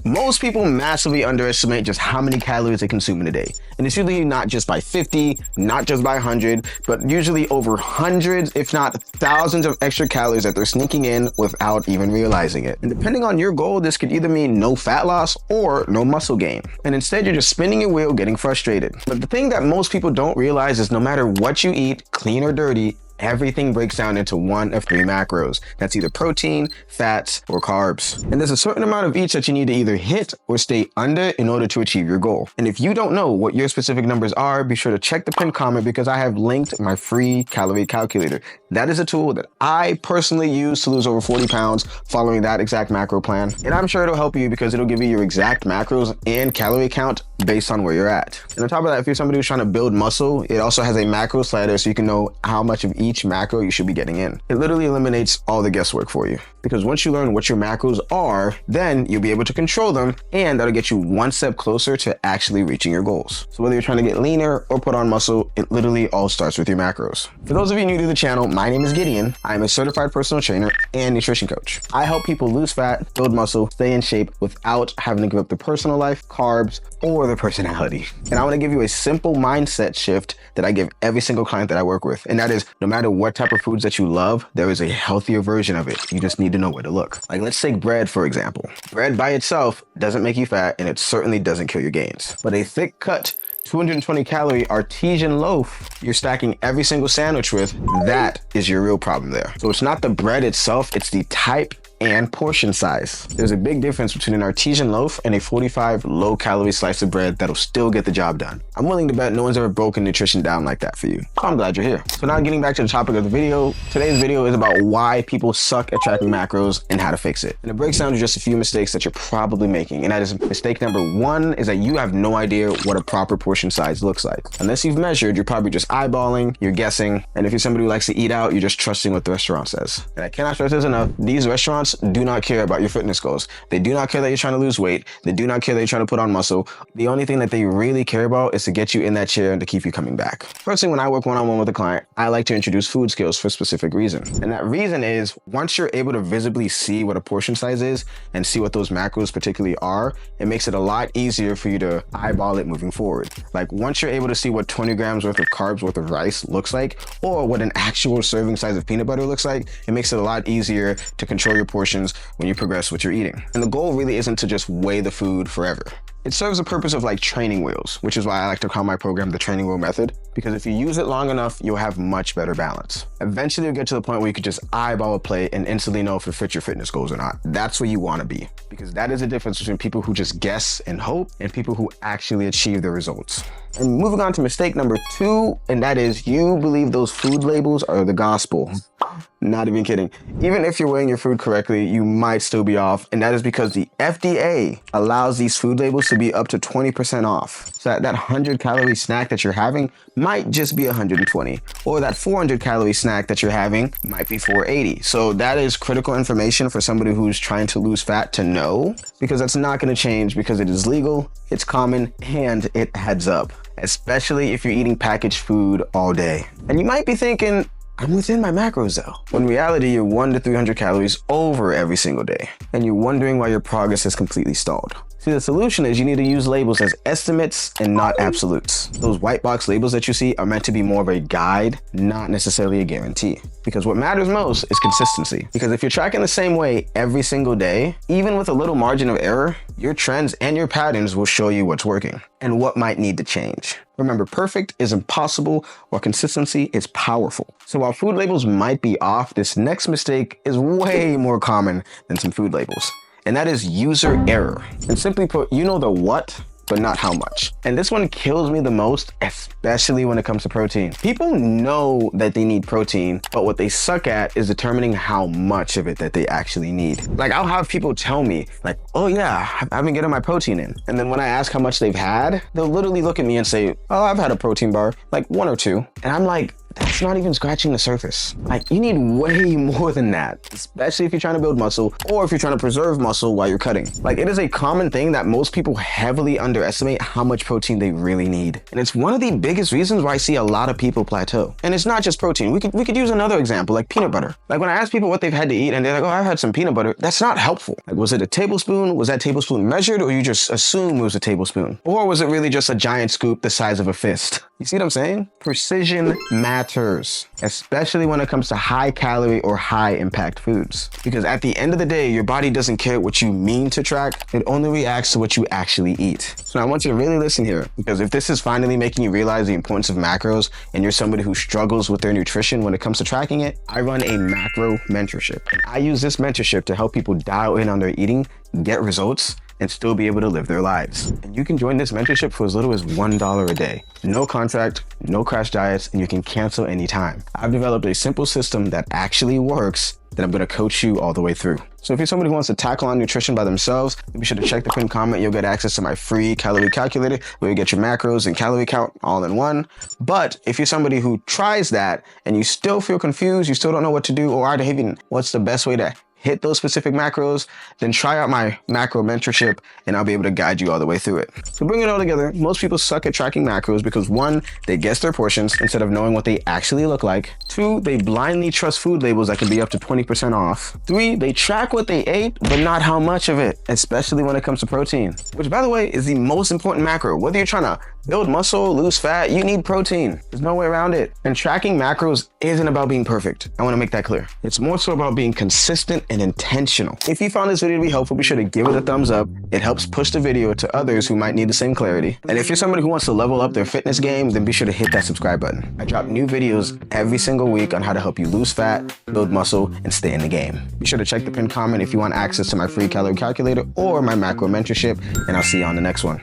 Most people massively underestimate just how many calories they consume in a day. And it's usually not just by 50, not just by 100, but usually over hundreds, if not thousands of extra calories that they're sneaking in without even realizing it. And depending on your goal, this could either mean no fat loss or no muscle gain. And instead, you're just spinning your wheel, getting frustrated. But the thing that most people don't realize is no matter what you eat, clean or dirty, everything breaks down into one of three macros. That's either protein, fats, or carbs. And there's a certain amount of each that you need to either hit or stay under in order to achieve your goal. And if you don't know what your specific numbers are, be sure to check the pinned comment because I have linked my free calorie calculator. That is a tool that I personally use to lose over 40 pounds following that exact macro plan. And I'm sure it'll help you because it'll give you your exact macros and calorie count based on where you're at. And on top of that, if you're somebody who's trying to build muscle, it also has a macro slider so you can know how much of each macro you should be getting in. It literally eliminates all the guesswork for you because once you learn what your macros are, then you'll be able to control them and that'll get you one step closer to actually reaching your goals. So whether you're trying to get leaner or put on muscle, it literally all starts with your macros. For those of you new to the channel, my name is Gideon. I'm a certified personal trainer and nutrition coach. I help people lose fat, build muscle, stay in shape without having to give up their personal life, carbs, or their personality. And I want to give you a simple mindset shift that I give every single client that I work with. And that is no matter what type of foods that you love, there is a healthier version of it. You just need to know where to look. Like let's take bread, for example. Bread by itself doesn't make you fat and it certainly doesn't kill your gains. But a thick cut, 220 calorie artesian loaf you're stacking every single sandwich with, that is your real problem there. So it's not the bread itself, it's the type and portion size. There's a big difference between an artesian loaf and a 45 low-calorie slice of bread that'll still get the job done. I'm willing to bet no one's ever broken nutrition down like that for you. So I'm glad you're here. So now getting back to the topic of the video, today's video is about why people suck at tracking macros and how to fix it. And it breaks down to just a few mistakes that you're probably making. And that is mistake number one is that you have no idea what a proper portion size looks like. Unless you've measured, you're probably just eyeballing, you're guessing. And if you're somebody who likes to eat out, you're just trusting what the restaurant says. And I cannot stress this enough, these restaurants do not care about your fitness goals. They do not care that you're trying to lose weight. They do not care that you're trying to put on muscle. The only thing that they really care about is to get you in that chair and to keep you coming back. First thing, when I work one-on-one with a client, I like to introduce food skills for a specific reason. And that reason is once you're able to visibly see what a portion size is and see what those macros particularly are, it makes it a lot easier for you to eyeball it moving forward. Like once you're able to see what 20 grams worth of carbs worth of rice looks like, or what an actual serving size of peanut butter looks like, it makes it a lot easier to control your portions when you progress what you're eating. And the goal really isn't to just weigh the food forever. It serves the purpose of like training wheels, which is why I like to call my program the training wheel method, because if you use it long enough, you'll have much better balance. Eventually you'll get to the point where you could just eyeball a plate and instantly know if it fits your fitness goals or not. That's where you want to be, because that is the difference between people who just guess and hope and people who actually achieve their results. And moving on to mistake number two, and that is you believe those food labels are the gospel. Not even kidding. Even if you're weighing your food correctly, you might still be off. And that is because the FDA allows these food labels to be up to 20% off. So that 100 calorie snack that you're having might just be 120. Or that 400 calorie snack that you're having might be 480. So that is critical information for somebody who's trying to lose fat to know, because that's not going to change because it is legal, it's common, and it adds up. Especially if you're eating packaged food all day. And you might be thinking, I'm within my macros though. When in reality, you're 100 to 300 calories over every single day. And you're wondering why your progress has completely stalled. See, the solution is you need to use labels as estimates and not absolutes. Those white box labels that you see are meant to be more of a guide, not necessarily a guarantee. Because what matters most is consistency. Because if you're tracking the same way every single day, even with a little margin of error, your trends and your patterns will show you what's working and what might need to change. Remember, perfect is impossible, while consistency is powerful. So while food labels might be off, this next mistake is way more common than some food labels. And that is user error. And simply put, you know the what, but not how much. And this one kills me the most, especially when it comes to protein. People know that they need protein, but what they suck at is determining how much of it that they actually need. Like I'll have people tell me like, oh yeah, I've been getting my protein in. And then when I ask how much they've had, they'll literally look at me and say, oh, I've had a protein bar, like 1 or 2. And I'm like, that's not even scratching the surface. Like, you need way more than that, especially if you're trying to build muscle or if you're trying to preserve muscle while you're cutting. Like, it is a common thing that most people heavily underestimate how much protein they really need. And it's one of the biggest reasons why I see a lot of people plateau. And it's not just protein. We could use another example, like peanut butter. Like, when I ask people what they've had to eat and they're like, oh, I've had some peanut butter, that's not helpful. Like, was it a tablespoon? Was that tablespoon measured, or you just assume it was a tablespoon? Or was it really just a giant scoop the size of a fist? You see what I'm saying? Precision matters, especially when it comes to high calorie or high impact foods. Because at the end of the day, your body doesn't care what you mean to track. It only reacts to what you actually eat. So I want you to really listen here, because if this is finally making you realize the importance of macros and you're somebody who struggles with their nutrition when it comes to tracking it, I run a macro mentorship. And I use this mentorship to help people dial in on their eating, get results, and still be able to live their lives. And you can join this mentorship for as little as $1 a day. No contract, no crash diets, and you can cancel anytime. I've developed a simple system that actually works that I'm gonna coach you all the way through. So if you're somebody who wants to tackle on nutrition by themselves, be sure to check the pinned comment. You'll get access to my free calorie calculator where you get your macros and calorie count all in one. But if you're somebody who tries that and you still feel confused, you still don't know what to do, or even what's the best way to hit those specific macros, then try out my macro mentorship and I'll be able to guide you all the way through it. To bring it all together, most people suck at tracking macros because 1, they guess their portions instead of knowing what they actually look like. 2, they blindly trust food labels that can be up to 20% off. 3, they track what they ate, but not how much of it, especially when it comes to protein, which, by the way, is the most important macro. Whether you're trying to build muscle, lose fat, you need protein. There's no way around it. And tracking macros isn't about being perfect. I want to make that clear. It's more so about being consistent and intentional. If you found this video to be helpful, be sure to give it a thumbs up. It helps push the video to others who might need the same clarity. And if you're somebody who wants to level up their fitness game, then be sure to hit that subscribe button. I drop new videos every single week on how to help you lose fat, build muscle, and stay in the game. Be sure to check the pinned comment if you want access to my free calorie calculator or my macro mentorship, and I'll see you on the next one.